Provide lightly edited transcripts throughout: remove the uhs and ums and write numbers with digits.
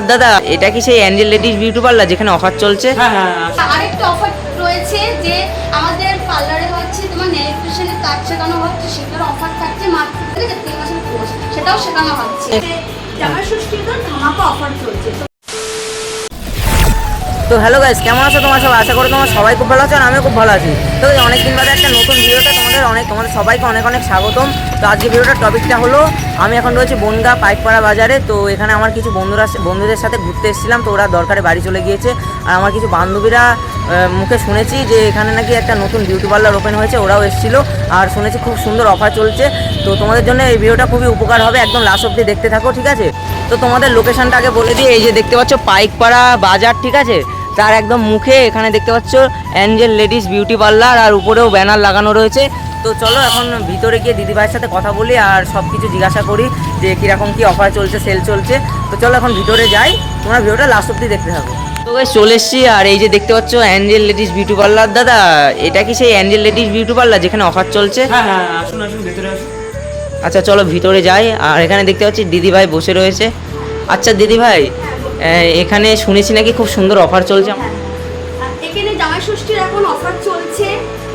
দাদা এটা কি সেই অ্যাঞ্জেল লেডিস বিউটি পার্লার যেখানে অফার চলছে? হ্যাঁ হ্যাঁ আরেকটা অফার রয়েছে যে আমাদের পার্লারে হচ্ছে তোমার নেল আর্টিস্টের কাজ শেখানো হচ্ছে, সেটার অফার থাকছে মাত্র 3 মাসের কোর্স, সেটাও শেখানো হচ্ছে। জামাই ষষ্ঠীর তো ধামাকা অফার চলছে। তো হ্যালো গাইস, কেমন আছো তোমরা সবাই? আশা করি তোমরা সবাই খুব ভালো আছো আর আমিও খুব ভালো আছি। তো অনেকদিন বাদে একটা নতুন ভিডিওতে তোমাদের সবাইকে অনেক অনেক স্বাগতম। তো আজকে ভিডিওটার টপিকটা হলো, আমি এখন রয়েছি বনগাঁ পাইকপাড়া বাজারে। তো এখানে আমার কিছু বন্ধুদের সাথে ঘুরতে এসেছিলাম, তো ওরা দরকারে বাড়ি চলে গিয়েছে। আর আমার কিছু বান্ধবীরা মুখে শুনেছি যে এখানে নাকি একটা নতুন বিউটি পার্লার ওপেন হয়েছে, ওরাও এসেছিলো আর শুনেছি খুব সুন্দর অফার চলছে। তো তোমাদের জন্য এই ভিডিওটা খুবই উপকার হবে, একদম লাস্ট অবধি দেখতে থাকো, ঠিক আছে? তো তোমাদের লোকেশনটা আগে বলে দিই, এই যে দেখতে পাচ্ছ পাইকপাড়া বাজার, ঠিক আছে? তার একদম মুখে এখানে দেখতে পাচ্ছ অ্যাঞ্জেল লেডিস বিউটি পার্লার, আর উপরেও ব্যানার লাগানো রয়েছে। তো চলো এখন ভিতরে গিয়ে দিদিভাইয়ের সাথে কথা বলি আর সব কিছু জিজ্ঞাসা করি যে কীরকম কী অফার চলছে, সেল চলছে। তো চলো এখন ভিতরে যাই, তোমরা ভিডিওটা লাস্ট অবধি দেখতে থাকো। তো গাইস চলে এসেছি, আর এই যে দেখতে পাচ্ছ অ্যাঞ্জেল লেডিস বিউটি পার্লার। দাদা এটা কি সেই অ্যাঞ্জেল লেডিস বিউটি পার্লার যেখানে অফার চলছে? হ্যাঁ হ্যাঁ আসুন আসুন ভিতরে আসুন। আচ্ছা চলো ভিতরে যাই। আর এখানে দেখতে পাচ্ছি দিদিভাই বসে রয়েছে। আচ্ছা দিদিভাই, এখানে শুনেছি নাকি খুব সুন্দর অফার চলছে। এখানে জামাই ষষ্ঠীর এখন অফার চলছে,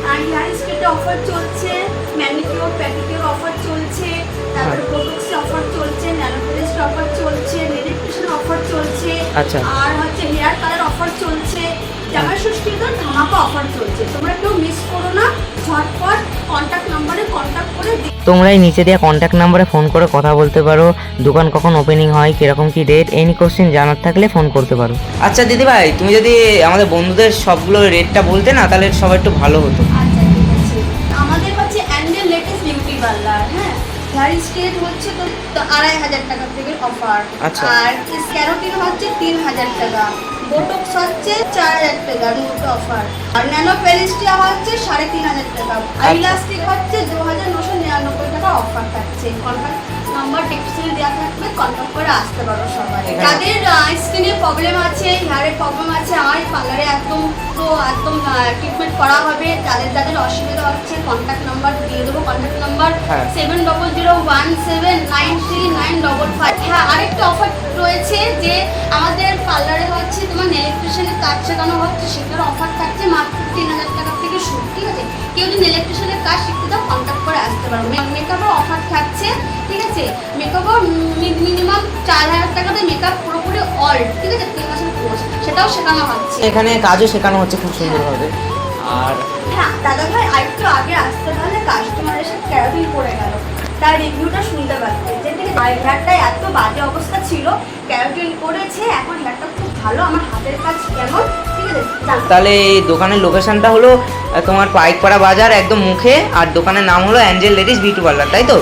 আর হেয়ার স্টেটে অফার চলছে, ম্যানিকিওর প্যাডিকিওর অফার চলছে, তারপরে বোটক্সে অফার চলছে, ন্যানোপলিস্টে অফার চলছে, নেল আর্টিস্টের অফার চলছে, আচ্ছা, আর হচ্ছে হেয়ার কালার অফার চলছে। জামাই ষষ্ঠীর তো ধামাকা অফার চলছে, তোমরা কেউ মিস করো না। ঝটপট কন্ট্যাক্ট নাম্বারে কন্ট্যাক্ট করে তোমরা এই নিচে দেওয়া কন্ট্যাক্ট নাম্বারে ফোন করে কথা বলতে পারো, দোকান কখন ওপেনিং হয়, কিরকম কি রেট, এনি কোশ্চেন জানার থাকলে ফোন করতে পারো। আচ্ছা দিদিভাই, তুমি যদি আমাদের বন্ধুদের সবগুলো রেটটা বলতে না, তাহলে সবাই একটু ভালো হতো। আচ্ছা ঠিক আছে। আমাদের হচ্ছে অ্যাঞ্জেল লেডিস বিউটি পার্লার, হ্যাঁ, হেয়ার স্ট্রেট হচ্ছে তো 2500 টাকা থেকে অফার। আচ্ছা। আর ক্যারোটিন হচ্ছে 3000 টাকা, বোটক্স হচ্ছে 4000 টাকা নোট অফার, আর ন্যানো পেলিস্টিয়া হচ্ছে 3500 টাকা, আইলাস্টিক হচ্ছে 2999 টাকা অফার থাকছে। কন্ট্যাক্ট নাম্বার ডিসক্রিপশনে দেওয়া থাকবে, কন্ট্যাক্ট করে আসতে পারো সবাই। যাদের স্কিনে প্রবলেম আছে, হেয়ারের প্রবলেম আছে, আমার পার্লারে একদম ট্রিটমেন্ট করা হবে। যাদের অসুবিধা হচ্ছে কন্ট্যাক্ট নাম্বার দিয়ে দেবো, কন্ট্যাক্ট নাম্বার 7001793955। হ্যাঁ, আরেকটা অফার রয়েছে যে আমাদের পার্লারে হচ্ছে তোমার নেল আর্টিস্টের কাজ শেখানো হচ্ছে, সেটার অফার থাকছে মাত্র 3000 টাকা থেকে শুরু, ঠিক আছে? কেউ যদি নেল আর্টিস্টের কাজ শিখতে দাও কন্ট্যাক্ট করে আসতে পারো। মেকআপের অফার থাকছে, ঠিক আছে? মেকআপও মিনিমাম 4000 টাকাতে মেকআপ পুরোপুরি অল, ঠিক আছে? 3 মাসের কোর্স, সেটাও শেখানো হচ্ছে। এখানে কাজও শেখানো হচ্ছে খুব সুন্দরভাবে। আর হ্যাঁ দাদা ভাই, আরেকটু আগে আসতে পারলে কাস্টমারের সাথে ক্যারাবিন পড়ে গেল, তার রিভিউটা শুনতে পারতে, যে থেকে হেয়ারটা এত বাজে অবস্থা ছিল, ক্যারাবিন করেছে, এখন হেয়ারটা খুব ভালো, আমার হাতের কাজ কেমন, ঠিক আছে? তাহলে এই দোকানের লোকেশনটা হলো তোমার পাইকপাড়া বাজার একদম মুখে, আর দোকানের নাম হলো অ্যাঞ্জেল লেডিস বিউটি পার্লার, তাই তো?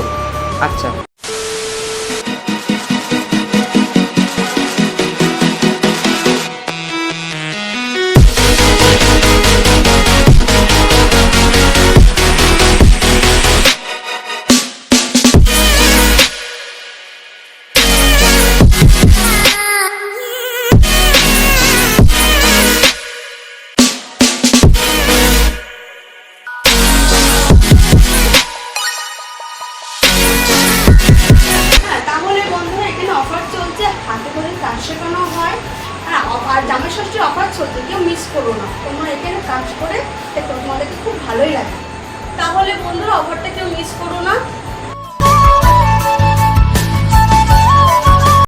আচ্ছা। হাতে করে কাজ শেখানো হয়, আর জামাই ষষ্ঠীর অফার চলছে, কেউ মিস করো না। তোমরা এখানে কাজ করে তোমাদেরকে খুব ভালোই লাগে। তাহলে বন্ধুরা অফারটা কেউ মিস করো না।